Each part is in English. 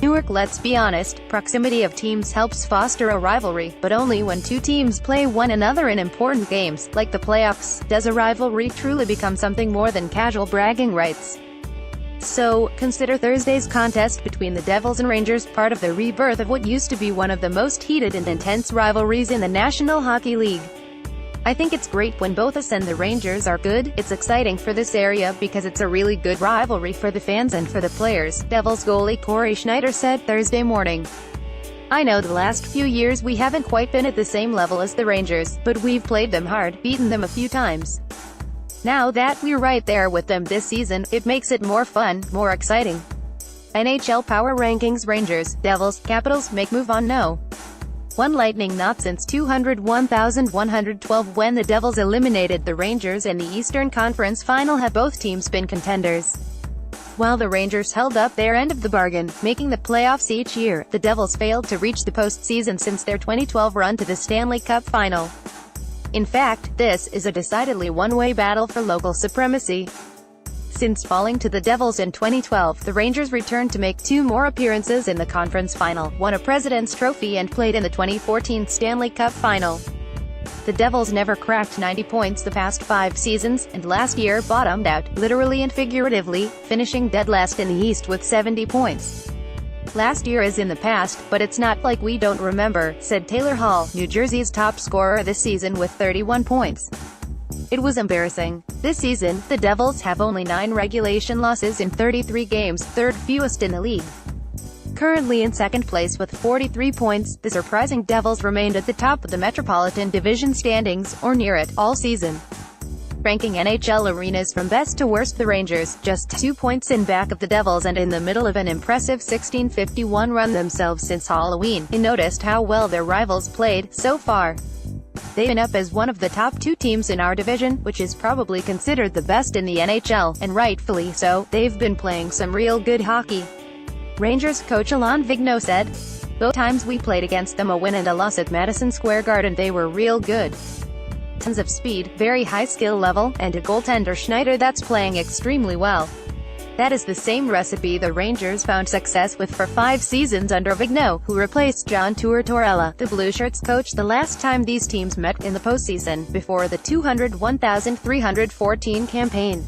Newark. Let's be honest, proximity of teams helps foster a rivalry, but only when two teams play one another in important games, like the playoffs, does a rivalry truly become something more than casual bragging rights. So, consider Thursday's contest between the Devils and Rangers part of the rebirth of what used to be one of the most heated and intense rivalries in the National Hockey League. I think it's great when both us and the Rangers are good. It's exciting for this area because it's a really good rivalry for the fans and for the players, Devils goalie Corey Schneider said Thursday morning. I know the last few years we haven't quite been at the same level as the Rangers, but we've played them hard, beaten them a few times. Now that we're right there with them this season, it makes it more fun, more exciting. NHL Power Rankings. Rangers, Devils, Capitals make move on no. One Lightning not since 201,112 when the Devils eliminated the Rangers in the Eastern Conference Final have both teams been contenders. While the Rangers held up their end of the bargain, making the playoffs each year, the Devils failed to reach the postseason since their 2012 run to the Stanley Cup Final. In fact, this is a decidedly one-way battle for local supremacy. Since falling to the Devils in 2012, the Rangers returned to make two more appearances in the conference final, won a President's Trophy and played in the 2014 Stanley Cup Final. The Devils never cracked 90 points the past 5 seasons, and last year bottomed out, literally and figuratively, finishing dead last in the East with 70 points. Last year is in the past, but it's not like we don't remember, said Taylor Hall, New Jersey's top scorer this season with 31 points. It was embarrassing. This season, the Devils have only 9 regulation losses in 33 games, third fewest in the league. Currently in second place with 43 points, the surprising Devils remained at the top of the Metropolitan Division standings, or near it, all season. Ranking NHL arenas from best to worst, the Rangers, just 2 points in back of the Devils and in the middle of an impressive 1651 run themselves since Halloween. They noticed how well their rivals played, so far. They've been up as one of the top 2 teams in our division, which is probably considered the best in the NHL, and rightfully so. They've been playing some real good hockey. Rangers coach Alain Vigneault said, "Both times we played against them, a win and a loss at Madison Square Garden, they were real good. Tons of speed, very high skill level, and a goaltender Schneider that's playing extremely well. That is the same recipe the Rangers found success with for 5 seasons under Vigneault, who replaced John Tortorella, the Blueshirts coach, the last time these teams met in the postseason, before the 201,314 campaign.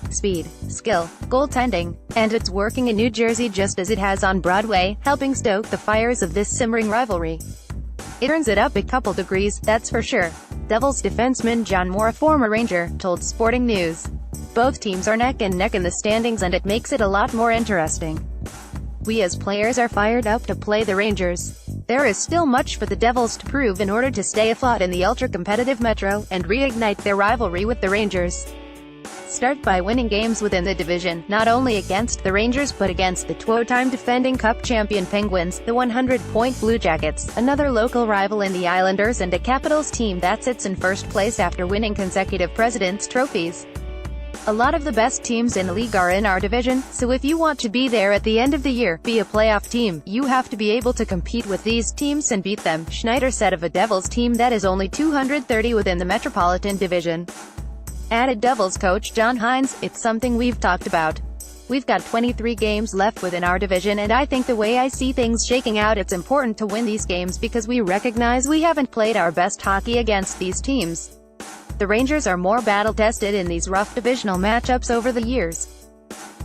Speed, skill, goaltending, and it's working in New Jersey just as it has on Broadway, helping stoke the fires of this simmering rivalry. It turns it up a couple degrees, that's for sure." Devils defenseman John Moore, a former Ranger, told Sporting News. "Both teams are neck and neck in the standings and it makes it a lot more interesting. We as players are fired up to play the Rangers. There is still much for the Devils to prove in order to stay afloat in the ultra-competitive Metro, and reignite their rivalry with the Rangers. Start by winning games within the division, not only against the Rangers but against the 2-time defending Cup champion Penguins, the 100-point Blue Jackets, another local rival in the Islanders, and a Capitals team that sits in first place after winning consecutive President's Trophies. A lot of the best teams in the league are in our division, so if you want to be there at the end of the year, be a playoff team, you have to be able to compete with these teams and beat them," Schneider said of a Devils team that is only 230 within the Metropolitan Division. Added Devils coach John Hines, "It's something we've talked about. We've got 23 games left within our division, and I think the way I see things shaking out, it's important to win these games because we recognize we haven't played our best hockey against these teams. The Rangers are more battle-tested in these rough divisional matchups over the years.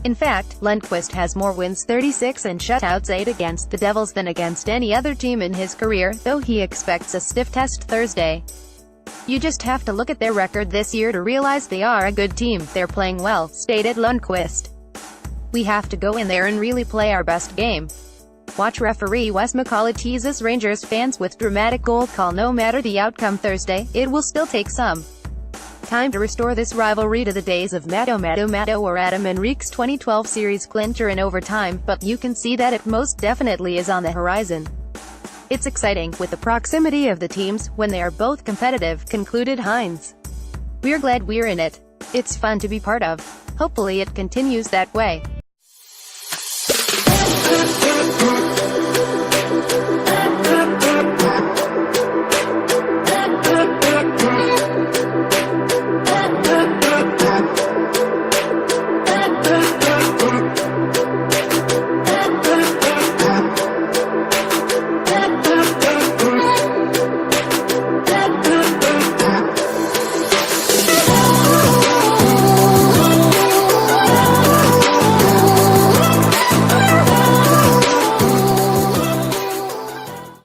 In fact, Lundqvist has more wins, 36, and shutouts, 8 against the Devils than against any other team in his career, though he expects a stiff test Thursday. You just have to look at their record this year to realize they are a good team. They're playing well," stated Lundqvist. "We have to go in there and really play our best game. Watch." Referee Wes McCauley teases Rangers fans with dramatic goal call. "No matter the outcome Thursday, it will still take some time to restore this rivalry to the days of Mato or Adam Enrique's 2012 series clincher in overtime, but you can see that it most definitely is on the horizon. It's exciting, with the proximity of the teams, when they are both competitive," concluded Hines. "We're glad we're in it. It's fun to be part of. Hopefully it continues that way."